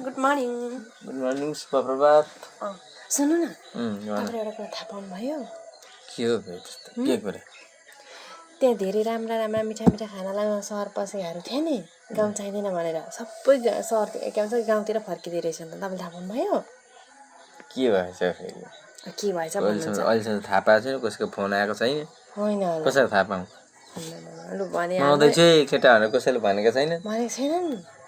Good morning. Good morning, सुप्रभात। सुन्नु न, तपाईँले एउटा कुरा थाहा पाउनुभयो? के हो भाइ त्यस्तो? के कुरा? त्यहाँ धेरै राम्रा राम्रा मिठा मिठा खाना लगाउन सहर पसेकाहरू थियो नि, गाउँ चाहिँदैन भनेर सबै सहर के भन्छ गाउँतिर फर्किँदै रहेछ नि त। तपाईँले थाहा पाउनुभयो? के भएछ फेरि? के भएछ भन्नुहुन्छ? अहिलेसम्म थाहा पाएको छैन, कसैको फोन आएको छैन। होइन होला। कसरी थाहा पाऊँ? लु भने आउँदैछु है केटाहरू, कसैले भनेको छैन? भनेको छैन नि।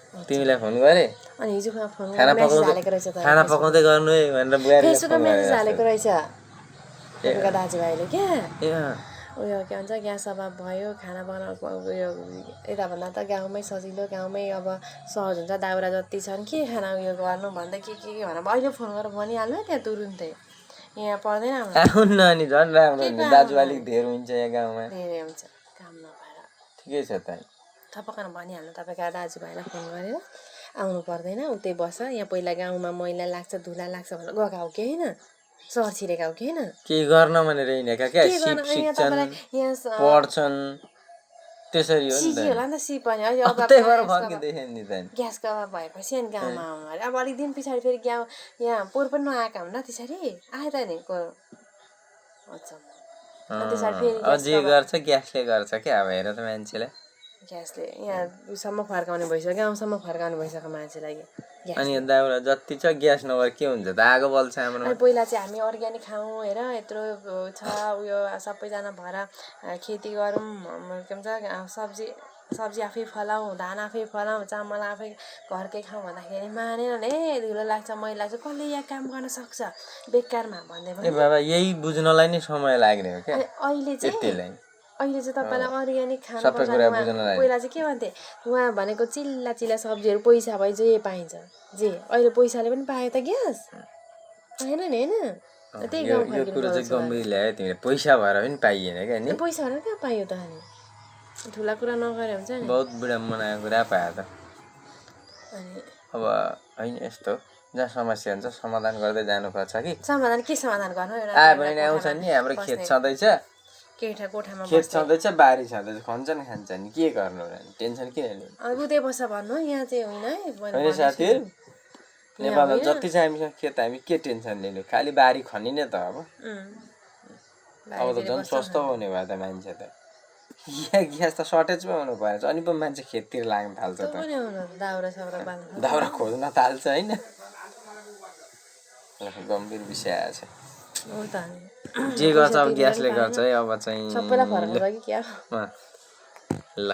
तिमीलाई फोन गरे? अनि हिजो फोन खाना मेसेज हालेको रहेछ त। खाना पकाउँदै गर्नु है भनेर बुहारीले फेसबुकमा मेसेज हालेको रहेछ तपाईँको दाजुभाइले। क्या उयो के भन्छ ग्यास अभाव भयो, खाना बनाउनु उयो यताभन्दा त गाउँमै सजिलो, गाउँमै अब सहज हुन्छ, दाउरा जति छन् के खाना उयो गर्नु भन्दै के भनेर अहिले फोन गरेर भनिहाल्नु त्यहाँ तुरुन्तै। यहाँ पर्दैन आउनु अनि झन् राम्रो हुन्छ, दाजुभाइले धेर हुन्छ यहाँ गाउँमा। धेरै हुन्छ काम नभएर। ठिकै छ त। थपक्क भनिहाल्नु तपाईँका दाजुभाइलाई फोन गरेर आउनु पर्दैन, उतै बस। यहाँ पहिला गाउँमा मैला लाग्छ धुला लाग्छ भनेर गएका हो कि होइन, सहर छिरेका हो कि होइन? केही गर्न भनेर हिँडेका क्या, सिप सिक्छन् पढ्छन् त्यसरी हो नि त। होला नि त सिप पनि अहिले अब त्यही भएर फर्किँदैछ नि त। ग्यासको अभाव भएपछि अनि गाउँमा आउनु अरे। अब अलिक दिन पछाडि फेरि गाउँ यहाँ पोहोर पनि नआएका हुन् र त्यसरी आयो त नि को जे गर्छ ग्यासले गर्छ क्या। अब हेर त मान्छेलाई ग्यासले यहाँसम्म फर्काउने भइसक्यो, गाउँसम्म फर्काउने भइसक्यो मान्छेलाई। अनि दाउरा जति छ ग्यास नभएर के हुन्छ त, आगो बल्छ हाम्रो। पहिला चाहिँ हामी अर्ग्यानिक खाउँ हेर, यत्रो छ उयो सबैजना भएर खेती गरौँ, के भन्छ सब्जी आफै फलाउँ, धान आफै फलाउँ, चामल आफै घरकै खाउँ भन्दाखेरि मानेन नि। धुलो लाग्छ मैला लाग्छ, कसले यहाँ काम गर्न सक्छ बेकारमा भन्दै पनि। ए बाबा यही बुझ्नलाई नै समय लाग्ने हो क्या। अहिले चाहिँ तपाईँलाई अर्ग्यानिक खानु पर्छ। पहिला चाहिँ के भन्थे उहाँ भनेको चिल्ला चिल्ला सब्जीहरू पैसा भए जे पाइन्छ जे। अहिले पैसाले पनि पायो त ग्यास पाएन नि होइन। त्यही गाउँ यो कुरो चाहिँ गम्भीर ल्यायो तिमीले। पैसा भएर पनि पाइएन क्या नि। पैसा भएर कहाँ पायो त अनि? ठुला कुरा नगरे हुन्छ नि। बहुत विडम्बनाको कुरा पायो त। अनि अब होइन यस्तो जहाँ समस्या हुन्छ समाधान गर्दै जानुपर्छ कि। समाधान के समाधान गर्नु? आयो भने आउँछ नि, हाम्रो खेत छँदैछ, कोठामा खेत छँदैछ, बारी छँदैछ, खन्छन् खान्छन्, के गर्नु र टेन्सन किन लिनु? उतै बस्छ भन्नु, यहाँ चाहिँ होइन है। होइन साथीहरू, नेपालमा जति छ हामीसँग खेत, हामी के टेन्सन लिनु, खालि बारी खनिने त। अब त झन् सस्तो हुने भयो त मान्छे त। यहाँ ग्यास त सर्टेजमै हुनु परेछ, अनि पो मान्छे खेततिर लाग्न थाल्छ त। दाउरा खोज्न थाल्छ होइन। गम्भीर विषय आएछ। जे गर्छ अब ग्यासले गर्छ है। अब चाहिँ सबैलाई फरक हुन्छ कि क्या? ल।